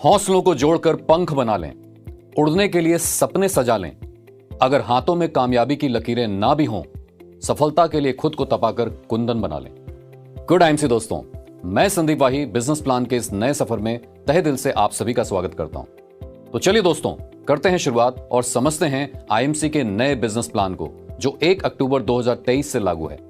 हौसलों को जोड़कर पंख बना लें, उड़ने के लिए सपने सजा लें। अगर हाथों में कामयाबी की लकीरें ना भी हों, सफलता के लिए खुद को तपाकर कुंदन बना लें। गुड आईएमसी दोस्तों, मैं संदीप वाही बिजनेस प्लान के इस नए सफर में तहे दिल से आप सभी का स्वागत करता हूं। तो चलिए दोस्तों, करते हैं शुरुआत और समझते हैं आईएमसी के नए बिजनेस प्लान को, जो 1 अक्टूबर 2023 से लागू है।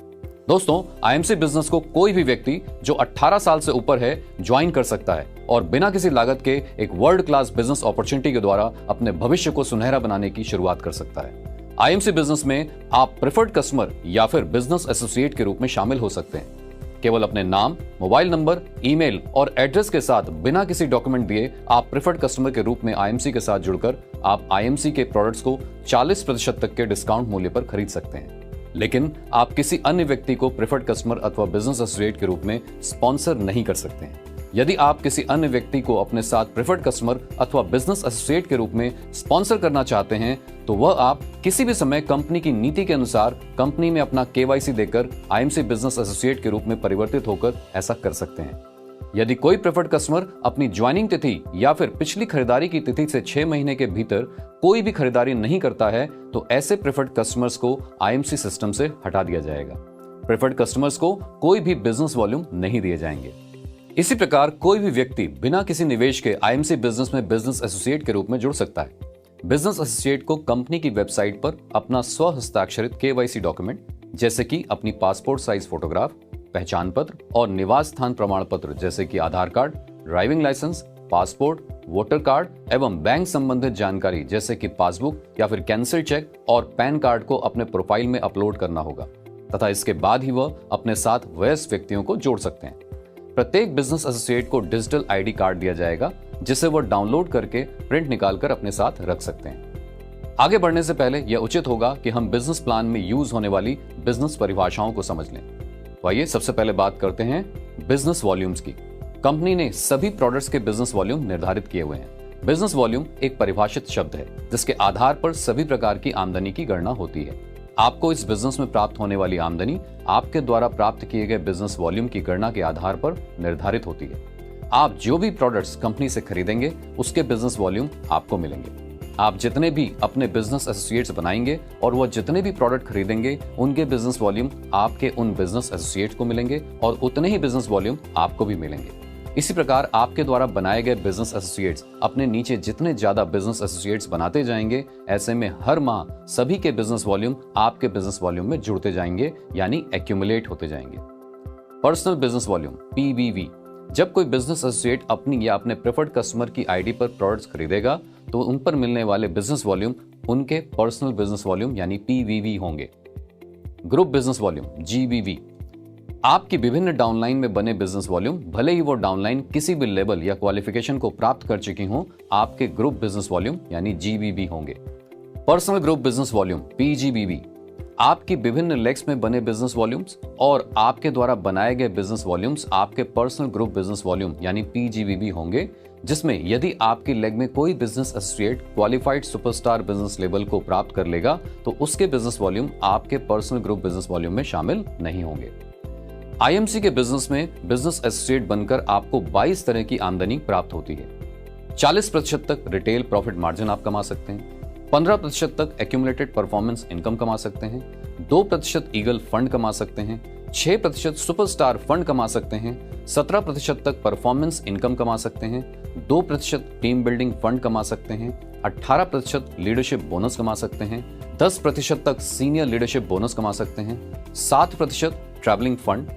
दोस्तों, आईएमसी बिजनेस को कोई भी व्यक्ति जो 18 साल से ऊपर है ज्वाइन कर सकता है और बिना किसी लागत के एक वर्ल्ड क्लास बिजनेस अपॉर्चुनिटी के द्वारा अपने भविष्य को सुनहरा बनाने की शुरुआत कर सकता है। आईएमसी बिजनेस में आप प्रेफर्ड कस्टमर या फिर बिजनेस एसोसिएट के रूप में शामिल हो सकते हैं। केवल अपने नाम, मोबाइल नंबर, ईमेल और एड्रेस के साथ बिना किसी डॉक्यूमेंट दिए आप प्रेफर्ड कस्टमर के रूप में आईएमसी के साथ जुड़कर आप आईएमसी के प्रोडक्ट्स को 40% तक के डिस्काउंट मूल्य पर खरीद सकते हैं। लेकिन आप किसी अन्य व्यक्ति को प्रेफर्ड कस्टमर अथवा बिजनेस एसोसिएट के रूप में स्पॉन्सर नहीं कर सकते हैं। यदि आप किसी अन्य व्यक्ति को अपने साथ प्रेफर्ड कस्टमर अथवा बिजनेस एसोसिएट के रूप में स्पॉन्सर करना चाहते हैं, तो वह आप किसी भी समय कंपनी की नीति के अनुसार कंपनी में अपना केवाईसी देकर आईएमसी बिजनेस एसोसिएट के रूप में परिवर्तित होकर ऐसा कर सकते हैं। यदि कोई प्रेफर्ड कस्टमर अपनी ज्वाइनिंग तिथि या फिर पिछली खरीदारी की तिथि से 6 महीने के भीतर कोई भी खरीदारी नहीं करता है, तो ऐसे प्रेफर्ड कस्टमर्स को आईएमसी सिस्टम से हटा दिया जाएगा। प्रेफर्ड कस्टमर्स को कोई भी बिजनेस वॉल्यूम नहीं दिए जाएंगे। इसी प्रकार कोई भी व्यक्ति बिना किसी निवेश के आईएमसी बिजनेस में बिजनेस एसोसिएट के रूप में जुड़ सकता है। बिजनेस एसोसिएट को कंपनी की वेबसाइट पर अपना स्व हस्ताक्षरित केवाईसी डॉक्यूमेंट जैसे कि अपनी पासपोर्ट साइज फोटोग्राफ, पहचान पत्र और निवास स्थान प्रमाण पत्र जैसे कि Aadhaar card, driving licence, passport, voter card एवं बैंक संबंधित जानकारी जैसे कि पासबुक या फिर कैंसिल चेक और पैन कार्ड को अपने प्रोफाइल में अपलोड करना होगा तथा इसके बाद ही वह अपने साथ वयस्क व्यक्तियों को जोड़ सकते हैं। प्रत्येक बिजनेस एसोसिएट को डिजिटल आईडी कार्ड दिया जाएगा जिसे वह डाउनलोड करके प्रिंट निकालकर अपने साथ रख सकते हैं। आगे बढ़ने से पहले यह उचित होगा कि हम बिजनेस प्लान में यूज होने वाली बिजनेस परिभाषाओं को समझ लें। तो आइए सबसे पहले बात करते हैं बिजनेस वॉल्यूम्स की। कंपनी ने सभी प्रोडक्ट्स के बिजनेस वॉल्यूम निर्धारित किए हुए हैं। बिजनेस वॉल्यूम एक परिभाषित शब्द है जिसके आधार पर सभी प्रकार की आमदनी की गणना होती है। आपको इस बिजनेस में प्राप्त होने वाली आमदनी आपके द्वारा प्राप्त किए गए बिजनेस वॉल्यूम की गणना के आधार पर निर्धारित होती है। आप जो भी प्रोडक्ट्स कंपनी से खरीदेंगे उसके बिजनेस वॉल्यूम आपको मिलेंगे। आप जितने भी अपने बिजनेस एसोसिएट्स बनाएंगे और वह जितने भी प्रोडक्ट खरीदेंगे उनके बिजनेस वॉल्यूम आपके उन बिजनेस एसोसिएट को मिलेंगे और उतने ही बिजनेस वॉल्यूम आपको भी मिलेंगे। इसी प्रकार आपके द्वारा बनाए गए बिजनेस एसोसिएट्स अपने नीचे जितने ज्यादा बिजनेस एसोसिएट्स बनाते जाएंगे, ऐसे में हर माह सभी के बिजनेस वॉल्यूम आपके बिजनेस वॉल्यूम में जुड़ते जाएंगे, यानी एक्यूमुलेट होते जाएंगे। Personal business volume PBV. जब कोई बिजनेस एसोसिएट अपनी या अपने प्रेफर्ड कस्टमर की आईडी पर प्रोडक्ट्स खरीदेगा तो उन पर मिलने वाले बिजनेस वॉल्यूम उनके पर्सनल बिजनेस वॉल्यूम यानी पीवीवी होंगे। Group business volume GBV. आपकी विभिन्न डाउनलाइन में बने बिजनेस वॉल्यूम, भले ही वो डाउनलाइन किसी भी लेवल या क्वालिफिकेशन को प्राप्त कर चुकी हों, आपके ग्रुप बिजनेस वॉल्यूम यानी जीबीबी होंगे। Personal group business volume PGBV. आपकी विभिन्न लेग्स में बने बिजनेस वॉल्यूम्स और आपके द्वारा बनाए गए बिजनेस वॉल्यूम्स आपके पर्सनल ग्रुप बिजनेस वॉल्यूम यानी पीजीबीबी होंगे, जिसमें यदि आपकी लेग में कोई business associate qualified superstar business level को प्राप्त कर लेगा तो उसके बिजनेस वॉल्यूम आपके पर्सनल ग्रुप बिजनेस वॉल्यूम में शामिल नहीं होंगे। आईएमसी के बिजनेस में बिजनेस एसोसिएट बनकर आपको 22 तरह की आमदनी प्राप्त होती है। 40% तक रिटेल प्रॉफिट मार्जिन आप कमा सकते हैं, 15% तक एक्यूमुलेटेड परफॉर्मेंस इनकम कमा सकते हैं, 2% ईगल फंड कमा सकते हैं, 6% सुपरस्टार फंड कमा सकते हैं, 17% तक परफॉर्मेंस इनकम कमा सकते हैं, 2% टीम बिल्डिंग फंड कमा सकते हैं, 18% लीडरशिप बोनस कमा सकते हैं, 10% तक सीनियर लीडरशिप बोनस कमा सकते हैं, 7% ट्रैवलिंग फंड,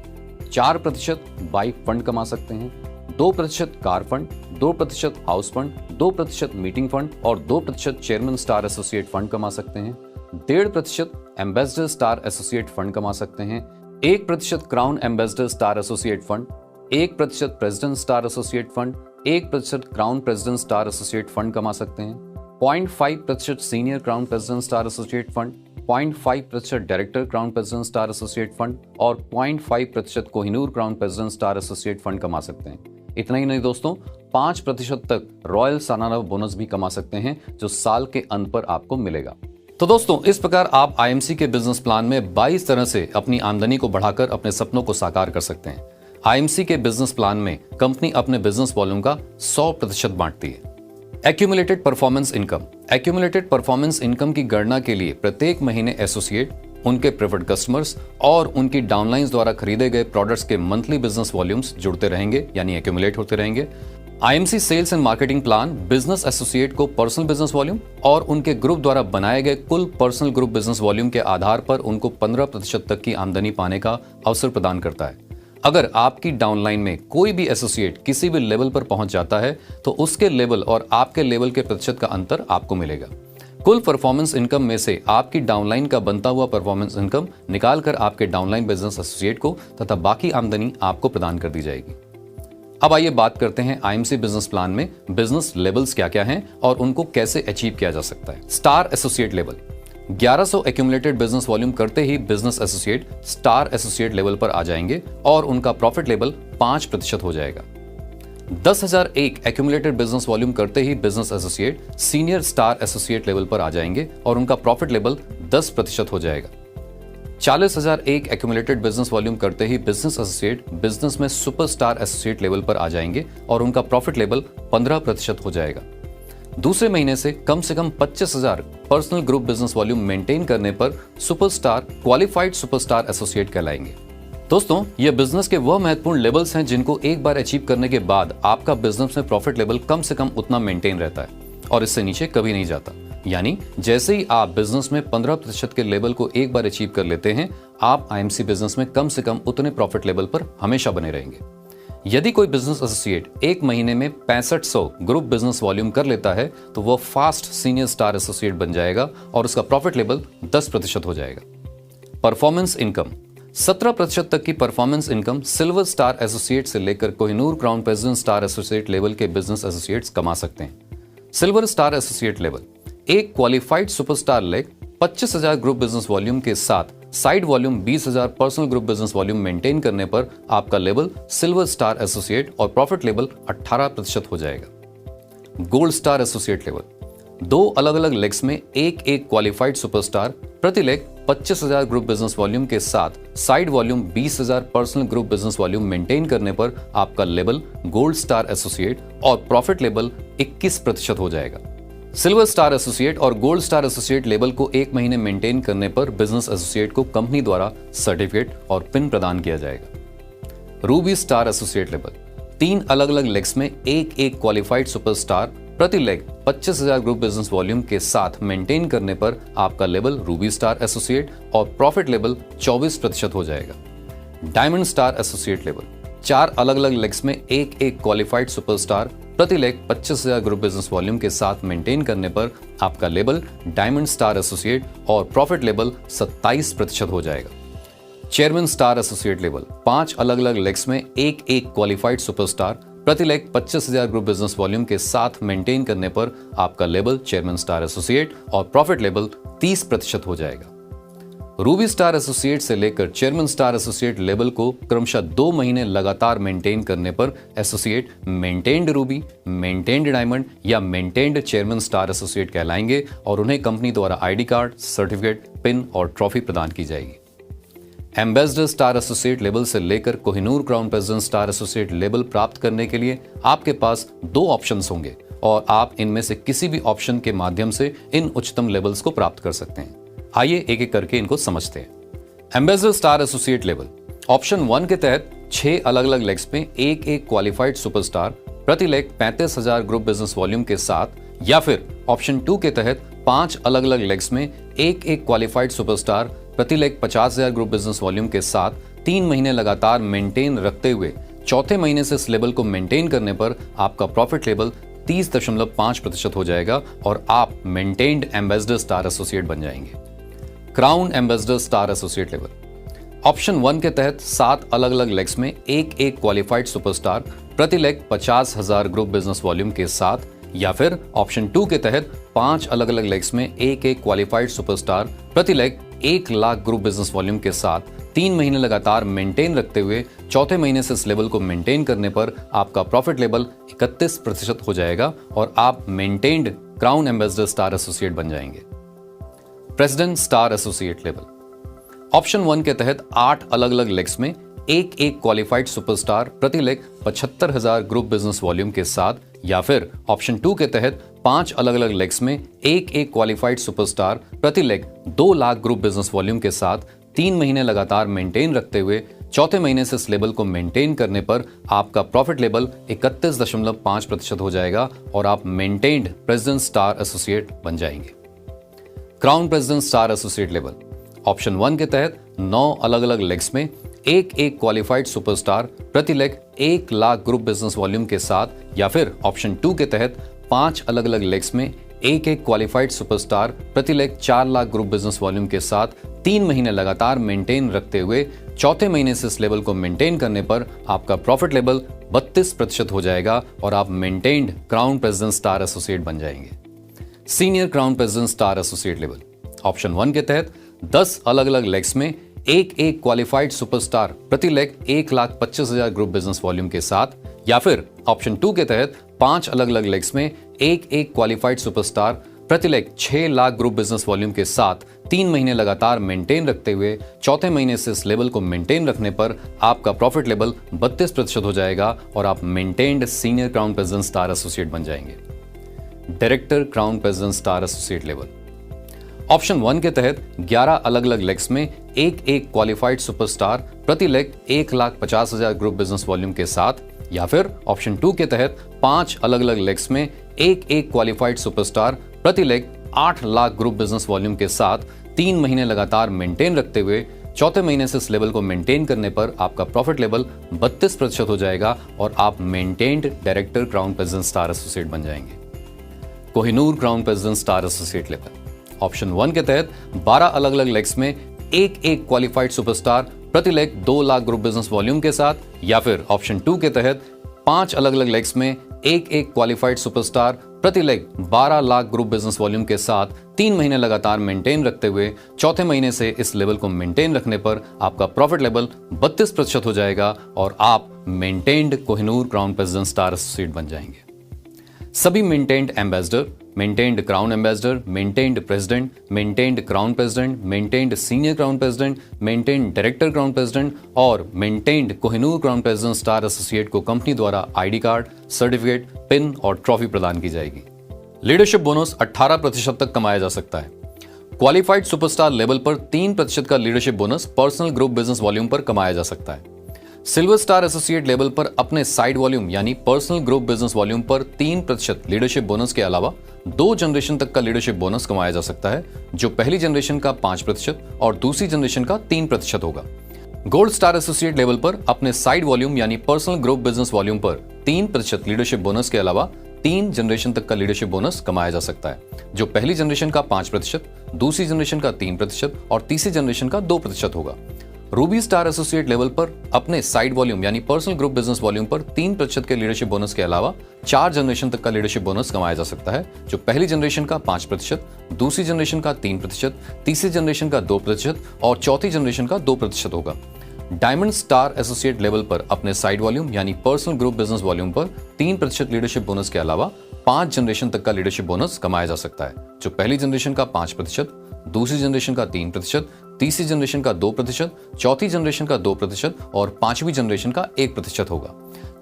4% बाइक फंड कमा सकते हैं, 2% car fund, 2% house fund, 2% meeting fund और 2% चेयरमैन स्टार एसोसिएट फंड कमा सकते हैं, 1.5% एम्बेसडर स्टार एसोसिएट फंड कमा सकते हैं, 1% crown ambassador star associate fund, 1% president star associate fund, 1% crown president star associate fund कमा सकते हैं, 0.5% senior crown president star associate fund, 0.5% director crown president star associate fund और 0.5% Kohinoor crown president star associate fund कमा सकते हैं। इतना ही नहीं दोस्तों, 5% तक रॉयल सालाना बोनस भी कमा सकते हैं जो साल के अंत पर आपको मिलेगा। तो दोस्तों, इस प्रकार आप आईएमसी के बिजनेस प्लान में 22 तरह से अपनी आमदनी को बढ़ाकर अपने सपनों को साकार कर सकते हैं। आईएमसी के बिजनेस प्लान में कंपनी अपने बिजनेस वॉल्यूम का 100% बांटती है। Accumulated performance income. Accumulated performance income की गणना के लिए प्रत्येक महीने एसोसिएट, उनके प्रेफर्ड कस्टमर्स और उनकी डाउनलाइंस द्वारा खरीदे गए प्रोडक्ट्स के मंथली बिजनेस वॉल्यूम्स जुड़ते रहेंगे, यानी एक्यूमुलेट होते रहेंगे। IMC sales and marketing plan business associate को पर्सनल बिजनेस वॉल्यूम और उनके ग्रुप द्वारा बनाए गए कुल पर्सनल ग्रुप बिजनेस वॉल्यूम के आधार पर उनको 15% तक की आमदनी पाने का अवसर प्रदान करता है। अगर आपकी डाउनलाइन में कोई भी एसोसिएट किसी भी लेवल पर पहुंच जाता है तो उसके लेवल और आपके लेवल के प्रतिशत का अंतर आपको मिलेगा। कुल परफॉर्मेंस इनकम में से आपकी डाउनलाइन का बनता हुआ परफॉर्मेंस इनकम निकालकर आपके डाउनलाइन बिजनेस एसोसिएट को तथा बाकी आमदनी आपको प्रदान कर दी जाएगी। अब आइए बात करते हैं आईएमसी बिजनेस प्लान में बिजनेस लेवल्स क्या क्या हैं और उनको कैसे अचीव किया जा सकता है। Star associate level. 1100 accumulated business volume करते ही business associate star associate level पर आ जाएंगे और उनका प्रॉफिट लेवल 5% हो जाएगा। 10,001 एक्यूमुलेटेड बिजनेस वॉल्यूम करते ही business associate senior star associate level पर आ जाएंगे और उनका प्रॉफिट लेवल 10% हो जाएगा। 40,001 एक्यूमुलेटेड बिजनेस वॉल्यूम करते ही बिजनेस एसोसिएट बिजनेस में सुपरस्टार एसोसिएट लेवल पर आ जाएंगे और उनका प्रॉफिट लेवल 15% हो जाएगा। दूसरे महीने से कम 25,000 personal group business volume maintain करने पर सुपरस्टार क्वालिफाइड सुपरस्टार एसोसिएट कहलाएंगे। दोस्तों, ये बिजनेस के वह महत्वपूर्ण लेवल्स हैं जिनको एक बार अचीव करने के बाद आपका बिजनेस में प्रॉफिट लेवल कम से कम उतना मेंटेन रहता है और इससे नीचे कभी नहीं जाता। यानी जैसे ही आप बिजनेस में 15% के लेवल को एक बार अचीव कर लेते हैं, आप आईएमसी बिजनेस में कम से कम उतने प्रॉफिट लेवल पर हमेशा बने रहेंगे। यदि कोई बिजनेस एसोसिएट एक महीने में 6500 ग्रुप बिजनेस वॉल्यूम कर लेता है तो वह फास्ट सीनियर स्टार एसोसिएट बन जाएगा और उसका प्रॉफिट लेवल 10% हो जाएगा। Performance income. 17% तक की performance income silver star associate से लेकर Kohinoor crown president star associate level के बिजनेस एसोसिएट्स कमा सकते हैं। Silver star associate level. एक qualified superstar leg 25,000 group business volume के साथ side volume 20,000 personal group business volume maintain करने पर आपका लेवल सिल्वर स्टार एसोसिएट और प्रॉफिट लेवल 18% हो जाएगा। Gold star associate level. 2 अलग अलग लेग्स में एक क्वालिफाइड सुपरस्टार, प्रति लेग 25,000 ग्रुप बिजनेस वॉल्यूम के साथ side volume 20,000 personal group business volume maintain करने पर आपका लेवल गोल्ड स्टार एसोसिएट और प्रॉफिट लेवल 21% हो जाएगा। सिल्वर स्टार एसोसिएट और गोल्ड स्टार एसोसिएट लेवल को एक महीने मेंटेन करने पर बिजनेस एसोसिएट को कंपनी द्वारा सर्टिफिकेट और पिन प्रदान किया जाएगा। Ruby star associate level. 3 अलग अलग लेग्स में एक क्वालिफाइड सुपरस्टार, प्रति लेग 25,000 ग्रुप बिजनेस वॉल्यूम के साथ मेंटेन करने पर आपका लेवल रूबी स्टार एसोसिएट और प्रॉफिट लेवल 24% हो जाएगा। Diamond star associate level. 4 अलग अलग लेग्स में एक क्वालिफाइड सुपरस्टार, प्रति लेग 25,000 ग्रुप बिजनेस वॉल्यूम के साथ मेंटेन करने पर आपका लेवल डायमंड स्टार एसोसिएट और प्रॉफिट लेवल 27% हो जाएगा। Chairman star associate level. 5 अलग अलग लेग्स में एक क्वालिफाइड सुपरस्टार, प्रति लेग 25,000 ग्रुप बिजनेस वॉल्यूम के साथ मेंटेन करने पर आपका लेवल चेयरमैन स्टार एसोसिएट और प्रॉफिट लेवल 30% हो जाएगा। रूबी स्टार एसोसिएट से लेकर चेयरमैन स्टार एसोसिएट लेवल को क्रमशः 2 महीने लगातार मेंटेन करने पर associate maintained Ruby, maintained diamond या मेंटेन्ड चेयरमैन स्टार एसोसिएट कहलाएंगे और उन्हें कंपनी द्वारा आईडी कार्ड, सर्टिफिकेट, पिन और ट्रॉफी प्रदान की जाएगी। एम्बेसडर स्टार एसोसिएट लेवल से लेकर Kohinoor crown president star associate level प्राप्त करने के लिए आपके पास 2 ऑप्शंस होंगे और आप इनमें से किसी भी ऑप्शन के माध्यम से इन उच्चतम लेवल्स को प्राप्त कर सकते हैं। आइए एक एक करके इनको समझते हैं। Ambassador star associate level. Option 1 के तहत 6 अलग अलग लेग्स में एक क्वालिफाइड सुपरस्टार, प्रति लेग 35,000 ग्रुप बिजनेस वॉल्यूम के साथ, या फिर ऑप्शन 2 के तहत 5 अलग अलग लेग्स में एक क्वालिफाइड सुपरस्टार, प्रति लेग 50,000 ग्रुप बिजनेस वॉल्यूम के साथ 3 महीने लगातार मेंटेन रखते हुए चौथे महीने से इस लेवल को मेंटेन करने पर आपका प्रॉफिट लेवल 30.5% हो जाएगा और आप मेंटेन्ड एम्बेसडर स्टार एसोसिएट बन जाएंगे। Crown ambassador star associate level. Option 1 के तहत 7 अलग अलग लेग्स में एक क्वालिफाइड सुपरस्टार, प्रति लेग 50,000 ग्रुप बिजनेस वॉल्यूम के साथ, या फिर ऑप्शन 2 के तहत 5 अलग अलग लेग्स में एक क्वालिफाइड सुपरस्टार, प्रति leg 1 lakh group business volume के साथ 3 महीने लगातार मेंटेन रखते हुए चौथे महीने से इस लेवल को मेंटेन करने पर आपका प्रॉफिट लेवल 31% हो जाएगा और आप maintained crown ambassador star associate बन जाएंगे। President star associate level. Option 1 के तहत 8 अलग अलग लेग्स में एक एक क्वालिफाइड सुपरस्टार प्रति लेग 75,000 ग्रुप बिजनेस वॉल्यूम के साथ, या फिर ऑप्शन 2 के तहत 5 अलग अलग लेग्स में एक एक क्वालिफाइड सुपरस्टार प्रति leg 2 lakh group business volume के साथ 3 महीने लगातार मेंटेन रखते हुए चौथे महीने से इस लेवल को मेंटेन करने पर आपका प्रॉफिट लेवल 31.5% हो जाएगा और आप मेंटेन्ड प्रेसिडेंट स्टार एसोसिएट बन जाएंगे। Crown president star associate level option 1 के तहत 9 अलग अलग लेग्स में एक एक क्वालिफाइड सुपरस्टार प्रति leg 1 lakh group business volume के साथ, या फिर ऑप्शन 2 के तहत 5 अलग अलग लेग्स में एक एक क्वालिफाइड सुपरस्टार प्रति leg 4 lakh group business volume के साथ 3 महीने लगातार मेंटेन रखते हुए चौथे महीने से इस लेवल को मेंटेन करने पर आपका प्रॉफिट लेवल 32% हो जाएगा और आप maintained crown president star associate बन जाएंगे। Senior crown president star associate level option 1 के तहत 10 अलग अलग लेग्स में एक एक क्वालिफाइड सुपरस्टार प्रति लेग 1,25,000 ग्रुप बिजनेस वॉल्यूम के साथ, या फिर ऑप्शन 2 के तहत 5 अलग अलग लेग्स में एक एक क्वालिफाइड सुपरस्टार प्रति leg 6 lakh group business volume के साथ 3 महीने लगातार मेंटेन रखते हुए चौथे महीने से इस लेवल को मेंटेन रखने पर आपका प्रॉफिट लेवल 32% हो जाएगा और आप maintained senior crown president star associate बन जाएंगे। Director crown president star associate level option 1 के तहत 11 अलग अलग लेग्स में एक एक क्वालिफाइड सुपरस्टार प्रति लेग 1,50,000 ग्रुप बिजनेस वॉल्यूम के साथ, या फिर ऑप्शन 2 के तहत 5 अलग अलग लेग्स में एक एक क्वालिफाइड सुपरस्टार प्रति leg 8 lakh group business volume के साथ 3 महीने लगातार मेंटेन रखते हुए चौथे महीने से इस लेवल को मेंटेन करने पर आपका प्रॉफिट लेवल 32% हो जाएगा और आप maintained director crown president star associate बन जाएंगे। Kohinoor crown president star associate level option 1 के तहत 12 अलग अलग लेग्स में एक एक क्वालिफाइड सुपरस्टार प्रति leg 2 lakh group business volume के साथ, या फिर ऑप्शन 2 के तहत 5 अलग अलग लेग्स में एक एक क्वालिफाइड सुपरस्टार प्रति leg 12 lakh group business volume के साथ 3 महीने लगातार मेंटेन रखते हुए चौथे महीने से इस लेवल को मेंटेन रखने पर आपका प्रॉफिट लेवल 32% हो जाएगा और आप maintained Kohinoor crown president star associate बन जाएंगे। सभी maintained ambassador, maintained crown ambassador, maintained president, maintained crown president, maintained senior crown president, maintained director crown president और maintained Kohinoor crown president star associate को कंपनी द्वारा आईडी कार्ड, सर्टिफिकेट, पिन और trophy प्रदान की जाएगी। लीडरशिप बोनस 18% तक कमाया जा सकता है। क्वालिफाइड सुपरस्टार लेवल पर 3% का leadership bonus personal group business volume पर कमाया जा सकता है। सिल्वर स्टार एसोसिएट लेवल पर अपने साइड वॉल्यूम यानी पर्सनल ग्रुप बिजनेस वॉल्यूम पर 3% लीडरशिप बोनस के अलावा 2 जनरेशन तक का लीडरशिप बोनस कमाया जा सकता है, जो पहली जनरेशन का 5% और दूसरी जनरेशन का 3% होगा। गोल्ड स्टार एसोसिएट लेवल पर अपने साइड वॉल्यूम यानी पर्सनल ग्रुप बिजनेस वॉल्यूम पर 3% लीडरशिप बोनस के अलावा 3 जनरेशन तक का लीडरशिप बोनस कमाया जा सकता है, जो पहली जनरेशन का 5%, दूसरी जनरेशन का 3% और तीसरी जनरेशन का 2% होगा। रूबी स्टार एसोसिएट लेवल पर अपने साइड वॉल्यूम यानी पर्सनल ग्रुप बिजनेस वॉल्यूम पर 3% के लीडरशिप बोनस के अलावा 4 जनरेशन तक का लीडरशिप बोनस कमाया जा सकता है, जो पहली जनरेशन का 5%, दूसरी जनरेशन का 3%, तीसरी जनरेशन का 2% और चौथी जनरेशन का 2% होगा। डायमंड स्टार एसोसिएट लेवल पर अपने साइड वॉल्यूम यानी पर्सनल ग्रुप बिजनेस वॉल्यूम पर 3% लीडरशिप बोनस के अलावा 5 जनरेशन तक का लीडरशिप बोनस कमाया जा सकता है, जो पहली जनरेशन का 5%, दूसरी जनरेशन का 3%, तीसरी जनरेशन का 2%, चौथी जनरेशन का 2% और पांचवी जनरेशन का 1% होगा।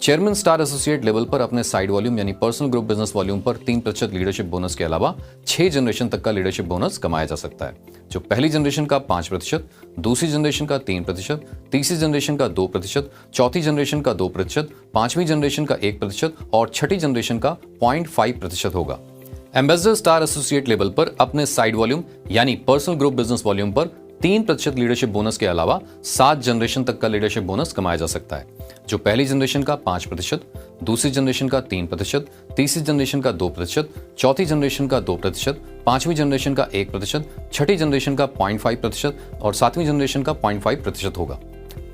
चेयरमैन स्टार एसोसिएट लेवल पर अपने साइड वॉल्यूम यानी पर्सनल ग्रुप बिजनेस वॉल्यूम पर 3% लीडरशिप बोनस के अलावा 6 जनरेशन तक का लीडरशिप बोनस कमाया जा सकता है, जो पहली जनरेशन का 5%, दूसरी जनरेशन का 3%, तीसरी जनरेशन का 2%, चौथी जनरेशन का 2%, पांचवी जनरेशन का 1% और छठी जनरेशन का 0.5% होगा। एम्बेसडर स्टार एसोसिएट लेवल पर अपने साइड वॉल्यूम यानी पर्सनल ग्रुप बिजनेस वॉल्यूम पर 3% लीडरशिप बोनस के अलावा 7 जनरेशन तक का लीडरशिप बोनस कमाया जा सकता है, जो पहली जनरेशन का 5%, दूसरी जनरेशन का 3%, तीसरी जनरेशन का 2%, चौथी जनरेशन का 2%, पांचवी जनरेशन का 1%, छठी जनरेशन का 0.5% और सातवीं जनरेशन का 0.5% होगा।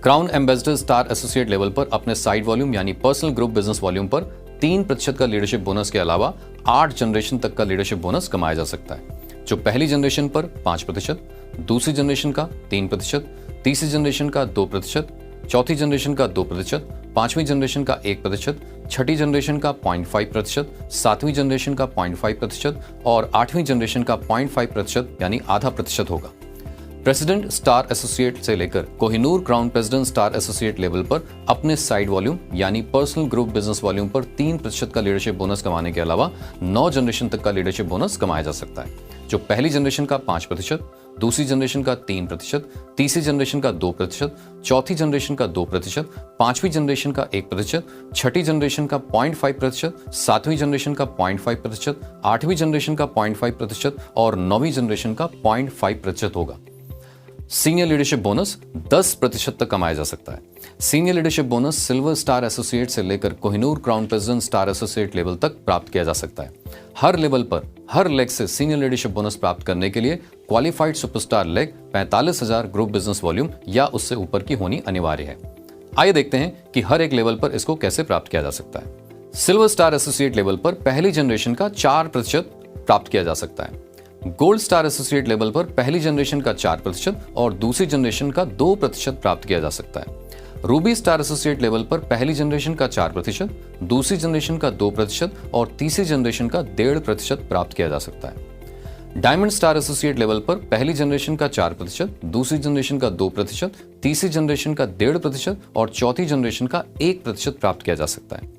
Crown ambassador star associate level पर अपने साइड वॉल्यूम यानी पर्सनल ग्रुप बिजनेस वॉल्यूम पर 3% का लीडरशिप बोनस के अलावा 8 जनरेशन तक का लीडरशिप बोनस कमाया जा सकता है, जो पहली जनरेशन पर 5%, दूसरी जनरेशन का 3%, तीसरी जनरेशन का 2%, चौथी जनरेशन का 2%, पांचवी जनरेशन का 1%, छठी जनरेशन का 0.5%, सातवीं जनरेशन का 0.5% और आठवीं जनरेशन का 0.5% यानी आधा प्रतिशत होगा। प्रेसिडेंट स्टार एसोसिएट से लेकर Kohinoor crown president star associate level पर अपने साइड वॉल्यूम यानी पर्सनल ग्रुप बिजनेस वॉल्यूम पर 3% का लीडरशिप बोनस कमाने के अलावा 9 जनरेशन तक का लीडरशिप बोनस कमाया जा सकता है, जो पहली जनरेशन का 5%, दूसरी जनरेशन का 3%, तीसरी जनरेशन का 2%, चौथी जनरेशन का 2%, पांचवी जनरेशन का 1%, छठी जनरेशन का 0.5%, सातवीं जनरेशन का 0.5%, आठवीं जनरेशन का 0.5% और नौवीं जनरेशन का 0.5% होगा। सीनियर लीडरशिप बोनस 10% तक कमाया जा सकता है। Senior leadership bonus silver star associate से लेकर Kohinoor crown president star associate level तक प्राप्त किया जा सकता है। हर लेवल पर हर लेग से सीनियर लीडरशिप बोनस प्राप्त करने के लिए qualified superstar leg 45,000 group business volume या उससे ऊपर की होनी अनिवार्य है। आइए देखते हैं कि हर एक लेवल पर इसको कैसे प्राप्त किया जा सकता है। सिल्वर स्टार एसोसिएट लेवल पर पहली जनरेशन का 4% प्राप्त किया जा सकता है। गोल्ड स्टार एसोसिएट लेवल पर पहली जनरेशन का 4% और दूसरी जनरेशन का 2% प्राप्त किया जा सकता है। रूबी स्टार एसोसिएट लेवल पर पहली जनरेशन का 4%, दूसरी जनरेशन का 2% और तीसरी जनरेशन का 1.5% प्राप्त किया जा सकता है। डायमंड स्टार एसोसिएट लेवल पर पहली जनरेशन का 4%, दूसरी जनरेशन का 2%, तीसरी जनरेशन का 1.5% और चौथी जनरेशन का 1% प्राप्त किया जा सकता है।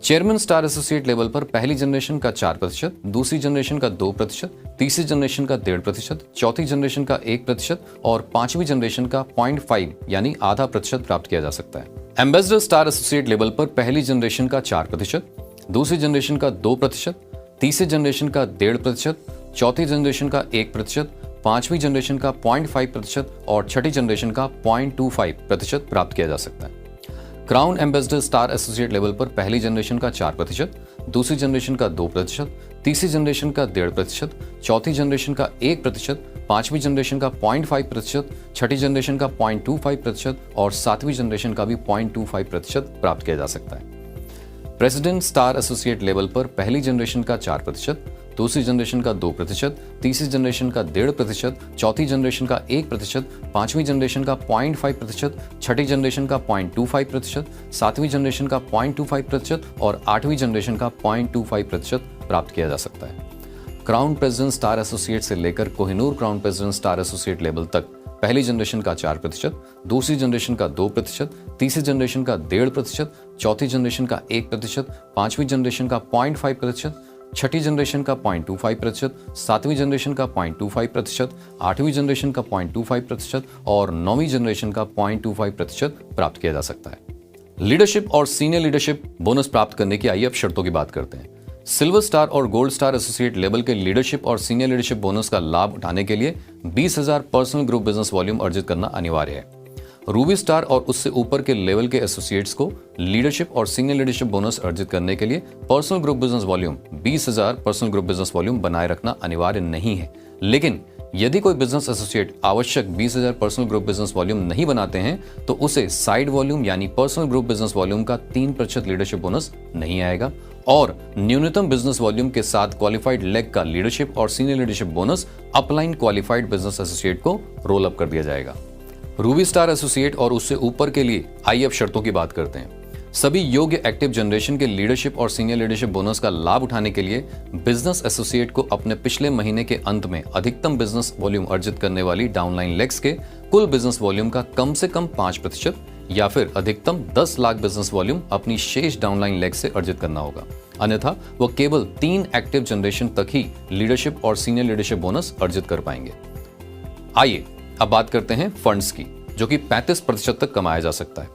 चेयरमैन स्टार एसोसिएट लेवल पर पहली जनरेशन का 4%, दूसरी जनरेशन का 2%, तीसरी जनरेशन का 1.5%, चौथी जनरेशन का 1% और पांचवी जनरेशन का 0.5 यानी आधा प्रतिशत प्राप्त किया जा सकता है। एम्बेसडर स्टार एसोसिएट लेवल पर पहली जनरेशन का 4%, दूसरी जनरेशन का 2%, तीसरी जनरेशन का 1.5%, चौथी जनरेशन का 1%, पांचवी जनरेशन का 0.5% और छठी जनरेशन का 0.25% प्राप्त किया जा सकता है। Crown ambassador star associate level पर पहली जनरेशन का 4%, दूसरी जनरेशन का 2%, तीसरी जनरेशन का 1.5%, चौथी जनरेशन का 1%, पांचवी जनरेशन का 0.5%, छठी जनरेशन का 0.25% और सातवीं जनरेशन का भी 0.25% प्राप्त किया जा सकता है। प्रेसिडेंट स्टार एसोसिएट लेवल पर पहली जनरेशन का 4%, दूसरी जनरेशन का 2%, तीसरी जनरेशन का 1.5%, चौथी जनरेशन का 1%, पांचवी जनरेशन का 0.5%, छठी जनरेशन का 0.25%, सातवीं जनरेशन का 0.25% और आठवीं जनरेशन का 0.25% प्राप्त किया जा सकता है। क्राउन प्रेसिडेंट स्टार एसोसिएट से लेकर Kohinoor crown president star associate level तक पहली जनरेशन का 4%, दूसरी जनरेशन का 2%, तीसरी जनरेशन का 1.5%, चौथी जनरेशन का 1%, पांचवी जनरेशन का 0.5%, छठी जनरेशन का 0.25%, सातवीं जनरेशन का 0.25%, आठवीं जनरेशन का 0.25% और नौवीं जनरेशन का 0.25% प्राप्त किया जा सकता है। लीडरशिप और सीनियर लीडरशिप बोनस प्राप्त करने की आइए अब शर्तों की बात करते हैं। सिल्वर स्टार और गोल्ड स्टार एसोसिएट लेवल के लीडरशिप और सीनियर लीडरशिप बोनस का लाभ उठाने के लिए 20,000 पर्सनल ग्रुप बिजनेस वॉल्यूम अर्जित करना अनिवार्य है। रूबी स्टार और उससे ऊपर के लेवल के एसोसिएट्स को लीडरशिप और सीनियर लीडरशिप बोनस अर्जित करने के लिए personal group business volume 20,000 personal group business volume बनाए रखना अनिवार्य नहीं है। लेकिन यदि कोई बिजनेस एसोसिएट आवश्यक 20,000 पर्सनल ग्रुप बिजनेस वॉल्यूम नहीं बनाते हैं तो उसे साइड वॉल्यूम यानी पर्सनल ग्रुप बिजनेस वॉल्यूम का 3% लीडरशिप बोनस नहीं आएगा और न्यूनतम बिजनेस वॉल्यूम के साथ क्वालिफाइड लेग का लीडरशिप और senior leadership bonus upline qualified business associate को रोल अप कर दिया जाएगा। रूबी स्टार एसोसिएट और उससे ऊपर के लिए आइए अब शर्तों की बात करते हैं। सभी योग्य एक्टिव जनरेशन के लीडरशिप और सीनियर लीडरशिप बोनस का लाभ उठाने के लिए बिजनेस एसोसिएट को अपने पिछले महीने के अंत में अधिकतम बिजनेस वॉल्यूम अर्जित करने वाली डाउनलाइन लेग्स के कुल बिजनेस वॉल्यूम का कम से कम 5% या फिर अधिकतम 10 लाख बिजनेस वॉल्यूम अपनी शेष डाउनलाइन लेग से अर्जित करना होगा। अन्यथा वो केवल 3 एक्टिव जनरेशन तक ही लीडरशिप और सीनियर लीडरशिप बोनस अर्जित कर पाएंगे। आइए अब बात करते हैं फंड्स की, जो कि 35% तक कमाया जा सकता है।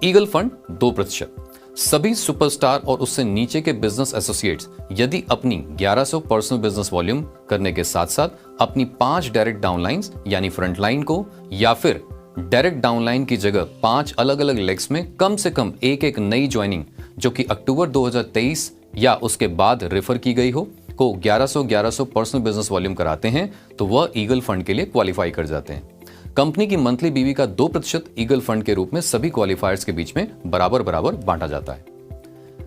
Eagle fund 2%। सभी सुपरस्टार और उससे नीचे के बिजनेस एसोसिएट्स यदि अपनी 1100 पर्सनल बिजनेस वॉल्यूम करने के साथ साथ अपनी 5 डायरेक्ट डाउनलाइंस यानी फ्रंटलाइन को या फिर डायरेक्ट डाउनलाइन की जगह 5 अलग अलग लेग्स में कम से कम एक नई ज्वाइनिंग जो कि अक्टूबर 2023 या उसके बाद रेफर की गई हो को 1100 पर्सनल बिजनेस वॉल्यूम कराते हैं तो वह ईगल फंड के लिए क्वालिफाई कर जाते हैं। कंपनी की मंथली बीवी का 2% ईगल फंड के रूप में सभी क्वालिफायर्स के बीच में बराबर बांटा जाता है।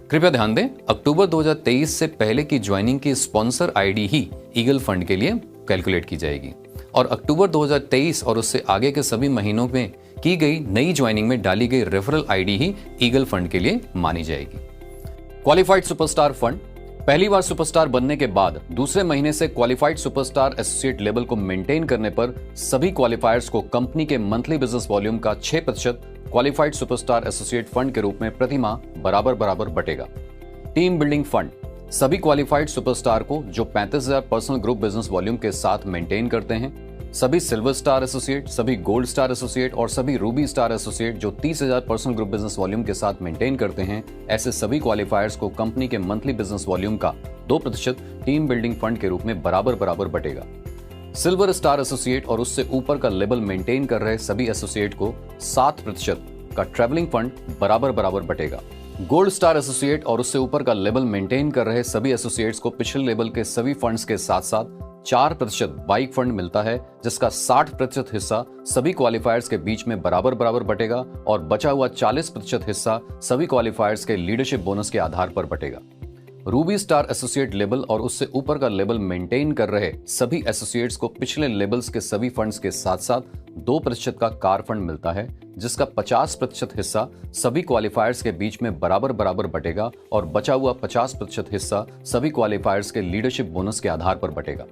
कृपया ध्यान दें, अक्टूबर 2023 से पहले की ज्वाइनिंग की स्पॉन्सर आईडी ही ईगल फंड के लिए कैलकुलेट की जाएगी और अक्टूबर 2023 और उससे आगे के सभी महीनों में की गई नई ज्वाइनिंग में डाली गई रेफरल आईडी ही ईगल फंड के लिए मानी जाएगी। क्वालिफाइड सुपरस्टार फंड पहली बार सुपरस्टार बनने के बाद दूसरे महीने से क्वालिफाइड सुपरस्टार एसोसिएट लेवल को मेंटेन करने पर सभी क्वालिफायर्स को कंपनी के मंथली बिजनेस वॉल्यूम का 6% क्वालिफाइड सुपरस्टार एसोसिएट फंड के रूप में प्रति माह बराबर बराबर बटेगा। टीम बिल्डिंग फंड सभी क्वालिफाइड सुपरस्टार को जो 35,000 पर्सनल ग्रुप बिजनेस वॉल्यूम के साथ मेंटेन करते हैं, सभी सिल्वर स्टार एसोसिएट, सभी गोल्ड स्टार एसोसिएट और सभी रूबी स्टार एसोसिएट जो 30,000 पर्सनल ग्रुप बिजनेस वॉल्यूम के साथ मेंटेन करते हैं, ऐसे सभी क्वालिफायर्स को कंपनी के मंथली बिजनेस वॉल्यूम का 2% टीम बिल्डिंग फंड के रूप में बराबर बराबर बटेगा। सिल्वर स्टार एसोसिएट और उससे ऊपर का लेवल मेंटेन कर रहे सभी एसोसिएट को 7% का ट्रैवलिंग फंड बराबर बराबर बटेगा। गोल्ड स्टार एसोसिएट और उससे ऊपर का लेवल मेंटेन कर रहे सभी एसोसिएट्स को पिछले लेवल के सभी फंड्स के साथ साथ 4% बाइक फंड मिलता है, जिसका 60% हिस्सा सभी क्वालिफायर्स के बीच में बराबर बराबर बटेगा और बचा हुआ 40% हिस्सा सभी क्वालिफायर्स के लीडरशिप बोनस के आधार पर बटेगा। रूबी स्टार एसोसिएट लेवल और उससे ऊपर का लेवल मेंटेन कर रहे सभी एसोसिएट्स को पिछले लेवल्स के सभी फंड्स के साथ साथ 2% का कार फंड मिलता है, जिसका 50% हिस्सा सभी क्वालिफायर्स के बीच में बराबर बराबर बटेगा और बचा हुआ 50% हिस्सा सभी क्वालिफायर्स के लीडरशिप बोनस के आधार पर बटेगा।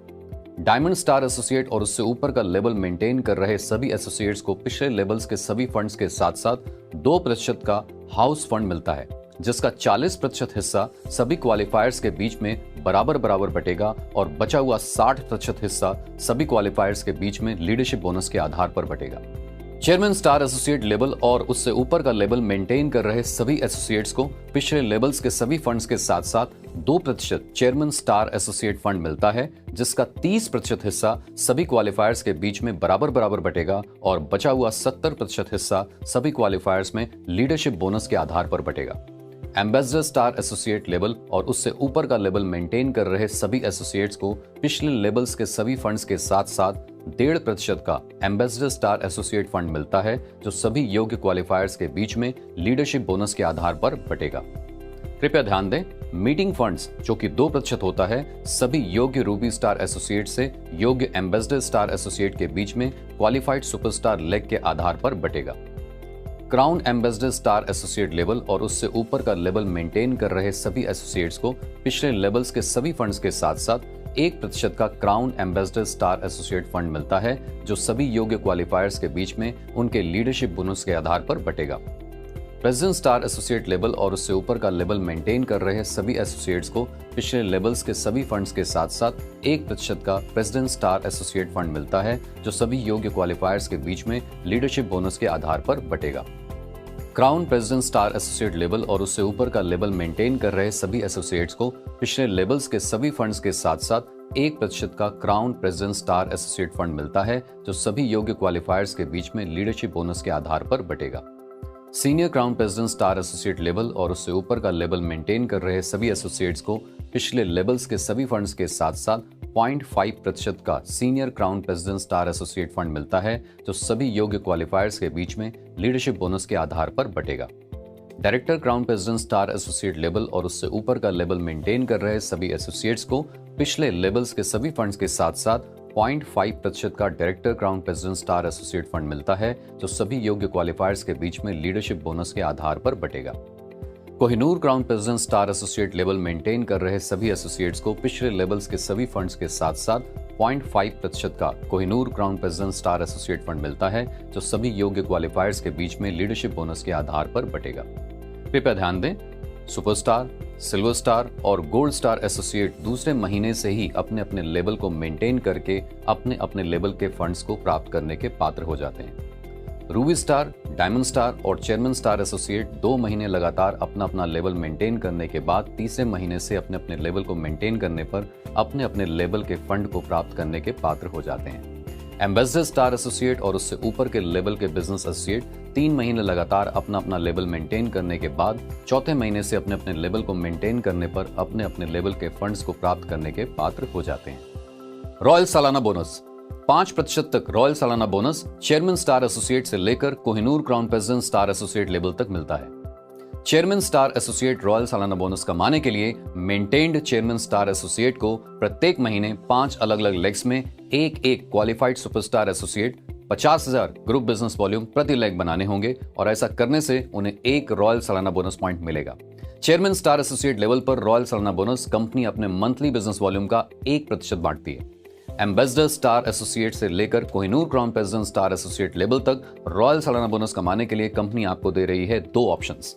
डायमंड स्टार एसोसिएट और उससे ऊपर का लेवल मेंटेन कर रहे सभी एसोसिएट्स को पिछले लेवल्स के सभी फंड्स के साथ साथ 2% का हाउस फंड मिलता है, जिसका 40% हिस्सा सभी क्वालिफायर्स के बीच में बराबर बराबर बटेगा और बचा हुआ 60% हिस्सा सभी क्वालिफायर्स के बीच में लीडरशिप बोनस के आधार पर बटेगा। चेयरमैन स्टार एसोसिएट लेवल और उससे ऊपर का लेवल मेंटेन कर रहे सभी एसोसिएट्स को पिछले लेवल्स के सभी फंड्स के साथ साथ 2% चेयरमैन स्टार एसोसिएट फंड मिलता है, जिसका 30% हिस्सा सभी क्वालिफायर्स के बीच में बराबर बराबर बटेगा और बचा हुआ 70% हिस्सा सभी क्वालिफायर्स में लीडरशिप बोनस के आधार पर बटेगा। एम्बेसडर स्टार एसोसिएट लेवल और उससे ऊपर का लेवल मेंटेन कर रहे सभी एसोसिएट्स को पिछले लेवल्स के सभी फंड्स के साथ साथ 1.5% का एम्बेसडर स्टार एसोसिएट फंड मिलता है, जो सभी योग्य क्वालिफायर्स के बीच में लीडरशिप बोनस के आधार पर बटेगा। कृपया ध्यान दें, मीटिंग फंड्स जो कि 2% होता है, सभी योग्य रूबी स्टार एसोसिएट से योग्य एम्बेसडर स्टार एसोसिएट के बीच में क्वालिफाइड सुपरस्टार लेग के आधार पर बटेगा। Crown ambassador star associate level और उससे ऊपर का लेवल मेंटेन कर रहे सभी एसोसिएट्स को पिछले लेवल्स के सभी फंड्स के साथ साथ 1% का crown ambassador star associate fund मिलता है, जो सभी योग्य क्वालिफायर्स के बीच में उनके लीडरशिप बोनस के आधार पर बटेगा। प्रेसिडेंट स्टार एसोसिएट लेवल और उससे ऊपर का लेवल मेंटेन कर रहे सभी एसोसिएट्स को पिछले लेवल्स के सभी फंड्स के साथ साथ 1% का प्रेसिडेंट स्टार एसोसिएट फंड मिलता है, जो सभी योग्य क्वालिफायर्स के बीच में लीडरशिप बोनस के आधार पर बटेगा। Crown president star associate level और उससे ऊपर का लेवल मेंटेन कर रहे सभी एसोसिएट्स को पिछले लेवल्स के सभी फंड्स के साथ साथ 1% का crown president star associate fund मिलता है, जो सभी योग्य क्वालिफायर्स के बीच में लीडरशिप बोनस के आधार पर बटेगा। Senior crown president star associate level और उससे ऊपर का लेवल मेंटेन कर रहे सभी एसोसिएट्स को पिछले लेवल्स के सभी फंड्स के साथ साथ 0.5% का senior crown president star associate fund मिलता है, जो सभी योग्य क्वालिफायर्स के बीच में लीडरशिप बोनस के आधार पर बटेगा। Director crown president star associate level और उससे ऊपर का लेवल मेंटेन कर रहे सभी एसोसिएट्स को पिछले लेवल्स के सभी फंड्स के साथ साथ 0.5% का director crown president star associate fund मिलता है, जो सभी योग्य क्वालिफायर्स के बीच में लीडरशिप बोनस के आधार पर बटेगा। Kohinoor crown president star associate level maintain कर रहे सभी एसोसिएट्स को पिछले लेवल्स के सभी फंड्स के साथ साथ 0.5% का Kohinoor crown president star associate fund मिलता है, जो सभी योग्य क्वालिफायर्स के बीच में लीडरशिप बोनस के आधार पर बटेगा। कृपया ध्यान दें, सुपरस्टार, सिल्वर स्टार और गोल्ड स्टार एसोसिएट दूसरे महीने से ही अपने अपने लेवल को मेंटेन करके अपने अपने लेवल के फंड्स को प्राप्त करने के पात्र हो जाते हैं। रूबी स्टार, डायमंड स्टार और चेयरमैन स्टार एसोसिएट 2 महीने लगातार अपना अपना लेवल मेंटेन करने के बाद तीसरे महीने से अपने अपने लेवल को मेंटेन करने पर अपने अपने लेवल के फंड को प्राप्त करने के पात्र हो जाते हैं। एम्बेसडर स्टार एसोसिएट और उससे ऊपर के लेवल के बिजनेस एसोसिएट 3 महीने लगातार अपना अपना लेवल मेंटेन करने के बाद चौथे महीने से अपने अपने लेवल को मेंटेन करने पर अपने अपने लेवल के फंड्स को प्राप्त करने के पात्र हो जाते हैं। रॉयल सालाना बोनस 5% तक रॉयल सालाना बोनस चेयरमैन स्टार एसोसिएट से लेकर Kohinoor crown president star associate level तक मिलता है। चेयरमैन स्टार एसोसिएट रॉयल सालाना बोनस कमाने के लिए मेंटेन्ड चेयरमैन स्टार एसोसिएट को प्रत्येक महीने 5 अलग अलग लेग्स में एक qualified superstar associate 50,000 group business volume प्रति लेग बनाने होंगे और ऐसा करने से उन्हें 1 रॉयल सालाना बोनस पॉइंट मिलेगा। चेयरमैन स्टार एसोसिएट लेवल पर रॉयल सालाना बोनस कंपनी अपने मंथली बिजनेस वॉल्यूम का 1% बांटती है। एम्बेसडर स्टार एसोसिएट से लेकर Kohinoor crown president star associate level तक रॉयल सालाना बोनस कमाने के लिए कंपनी आपको दे रही है 2 options.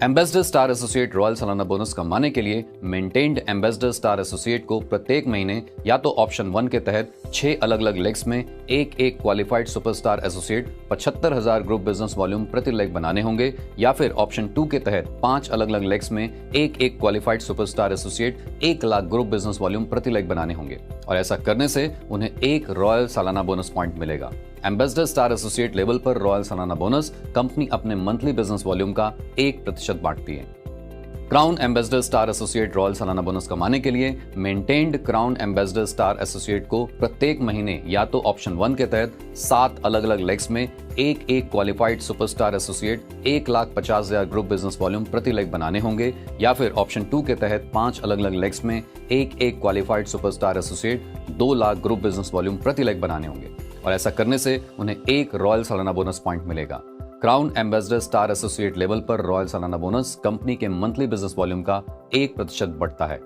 Ambassador star associate royal सालाना बोनस कमाने के लिए मेंटेन्ड एम्बेसडर स्टार एसोसिएट को प्रत्येक महीने या तो ऑप्शन 1 के तहत 6 अलग अलग लेग्स में एक qualified superstar associate 75,000 group business volume प्रति लेग बनाने होंगे, या फिर ऑप्शन 2 के तहत 5 अलग अलग लेग्स में एक qualified superstar associate 1 lakh group business volume प्रति लेग बनाने होंगे, और ऐसा करने से उन्हें 1 रॉयल सालाना बोनस पॉइंट मिलेगा। एम्बेसडर स्टार एसोसिएट लेवल पर रॉयल सालाना बोनस कंपनी अपने मंथली बिजनेस वॉल्यूम का 1% बांटती है। Crown ambassador star associate royal सालाना बोनस कमाने के लिए maintained crown ambassador star associate को प्रत्येक महीने या तो ऑप्शन 1 के तहत 7 अलग अलग लेग्स में एक qualified superstar associate 1,50,000 group business volume प्रति लेग बनाने होंगे, या फिर ऑप्शन 2 के तहत 5 अलग अलग लेग्स में एक qualified superstar associate 2 lakh group business volume प्रति लेग बनाने होंगे, और ऐसा करने से उन्हें 1 रॉयल सालाना बोनस पॉइंट मिलेगा। Crown ambassador star associate level पर रॉयल सालाना बोनस कंपनी के मंथली बिजनेस वॉल्यूम का 1% बढ़ता है।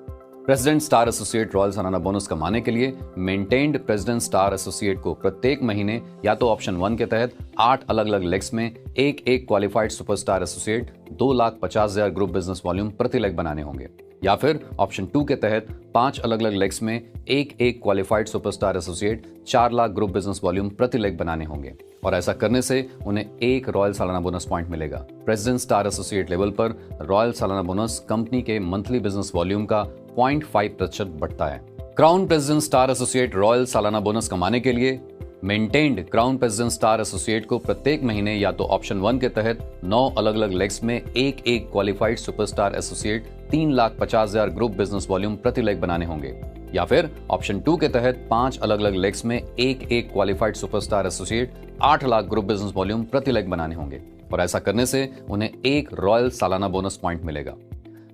प्रेसिडेंट स्टार एसोसिएट रॉयल सालाना बोनस कमाने के लिए मेंटेन्ड प्रेसिडेंट स्टार एसोसिएट को प्रत्येक महीने या तो ऑप्शन 1 के तहत 8 अलग अलग लेग्स में एक qualified superstar associate 2,50,000 group business volume प्रति लेग बनाने होंगे, या फिर ऑप्शन 2 के तहत 5 अलग अलग लेग्स में एक qualified superstar associate 4 lakh group business volume प्रति लेग बनाने होंगे, और ऐसा करने से उन्हें 1 रॉयल सालाना बोनस पॉइंट मिलेगा। प्रेसिडेंट स्टार एसोसिएट लेवल पर रॉयल सालाना बोनस कंपनी के मंथली बिजनेस वॉल्यूम का 0.5% बढ़ता है। Crown president star associate royal सालाना बोनस कमाने के लिए maintained crown president star associate को प्रत्येक महीने या तो ऑप्शन 1 के तहत 9 अलग अलग लेग्स में एक qualified superstar associate 3,50,000 group business volume प्रति लेग बनाने होंगे, या फिर ऑप्शन 2 के तहत 5 अलग अलग लेग्स में एक qualified superstar associate 8 lakh group business volume प्रति लेग बनाने होंगे, और ऐसा करने से उन्हें 1 रॉयल सालाना बोनस पॉइंट मिलेगा।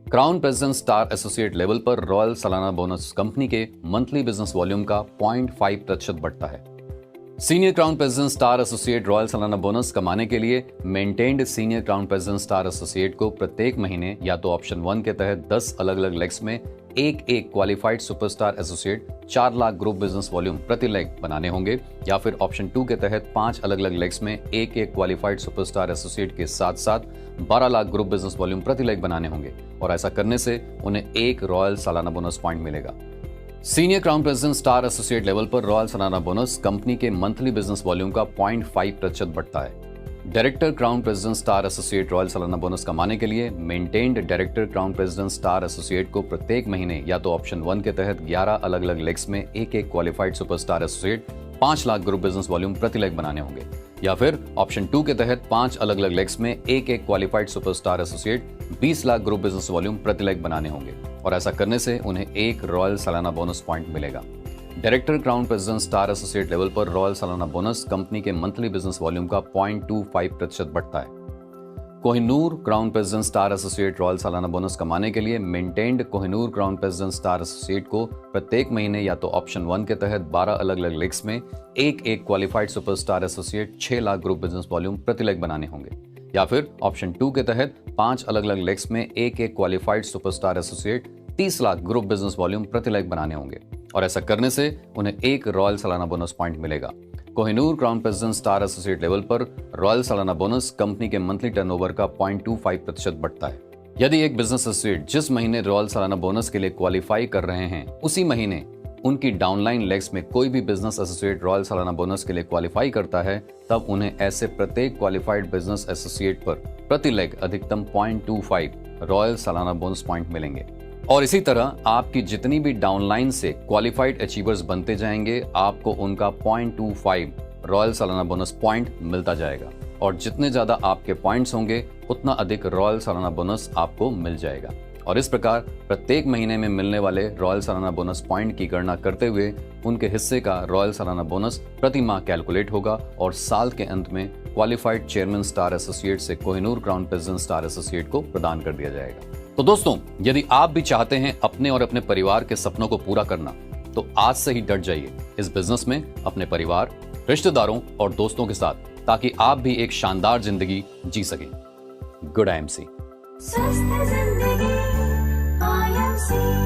Crown president star associate level पर रॉयल सालाना बोनस कंपनी के मंथली बिजनेस वॉल्यूम का 0.5% बढ़ता है। Senior crown president star associate royal सालाना बोनस कमाने के लिए maintained senior crown president star associate को प्रत्येक महीने या तो ऑप्शन 1 के तहत 10 अलग अलग लेग्स में एक qualified superstar associate 4 lakh group business volume प्रति लेग बनाने होंगे, या फिर ऑप्शन 2 के तहत 5 अलग अलग लेग्स में एक क्वालिफाइड सुपरस्टार एसोसिएट के साथ साथ 12 लाख ग्रुप बिजनेस वॉल्यूम प्रति लेग बनाने होंगे, और ऐसा करने से उन्हें 1 रॉयल सालाना बोनस पॉइंट मिलेगा। Senior crown president star associate level पर रॉयल सालाना बोनस कंपनी के मंथली बिजनेस वॉल्यूम का 0.5% बढ़ता है। Director crown president star associate royal सालाना बोनस कमाने के लिए maintained director crown president star associate को प्रत्येक महीने या तो ऑप्शन 1 के तहत 11 अलग अलग लेग्स में एक qualified superstar associate 5 lakh group business volume प्रति लेग बनाने होंगे, या फिर ऑप्शन 2 के तहत 5 अलग अलग लेग्स में एक qualified superstar associate 20 lakh group business volume प्रति लेग बनाने होंगे, और ऐसा करने से उन्हें 1 रॉयल सालाना बोनस पॉइंट मिलेगा। Director crown president star associate level पर रॉयल सालाना बोनस कंपनी के मंथली बिजनेस वॉल्यूम का 0.25% बढ़ता है। Kohinoor crown president star associate royal सालाना बोनस कमाने के लिए maintained Kohinoor crown president star associate को प्रत्येक महीने या तो ऑप्शन 1 के तहत 12 अलग अलग लेग्स में एक qualified superstar associate 6 lakh group business volume प्रति लेग बनाने होंगे, या फिर ऑप्शन 2 के तहत 5 अलग अलग लेग्स में एक qualified superstar associate 30 lakh group business volume प्रति लेग बनाने होंगे, और ऐसा करने से उन्हें 1 रॉयल सालाना बोनस पॉइंट मिलेगा। Kohinoor crown president star associate level पर रॉयल सालाना बोनस कंपनी के मंथली टर्नओवर का 0.25% बढ़ता है। यदि एक बिजनेस एसोसिएट जिस महीने रॉयल सालाना बोनस के लिए क्वालिफाई कर रहे हैं उसी महीने उनकी डाउनलाइन लेग्स में कोई भी बिजनेस एसोसिएट रॉयल सालाना बोनस के लिए क्वालिफाई करता है, तब उन्हें ऐसे प्रत्येक क्वालिफाइड बिजनेस एसोसिएट पर प्रति लेग अधिकतम 0.25 रॉयल सालाना बोनस पॉइंट मिलेंगे। और इसी तरह आपकी जितनी भी डाउनलाइन से क्वालिफाइड अचीवर्स बनते जाएंगे, आपको उनका 0.25 रॉयल सालाना बोनस पॉइंट मिलता जाएगा, और जितने ज्यादा आपके पॉइंट्स होंगे उतना अधिक रॉयल सालाना बोनस आपको मिल जाएगा। और इस प्रकार प्रत्येक महीने में मिलने वाले रॉयल सालाना बोनस पॉइंट की गणना करते हुए उनके हिस्से का रॉयल सालाना बोनस प्रति माह कैलकुलेट होगा, और साल के अंत में क्वालिफाइड चेयरमैन स्टार एसोसिएट से Kohinoor crown president star associate को प्रदान कर दिया जाएगा। तो दोस्तों, यदि आप भी चाहते हैं अपने और अपने परिवार के सपनों को पूरा करना, तो आज से ही डट जाइए इस बिजनेस में अपने परिवार, रिश्तेदारों और दोस्तों के साथ, ताकि आप भी एक शानदार जिंदगी जी सकें। Good IMC। से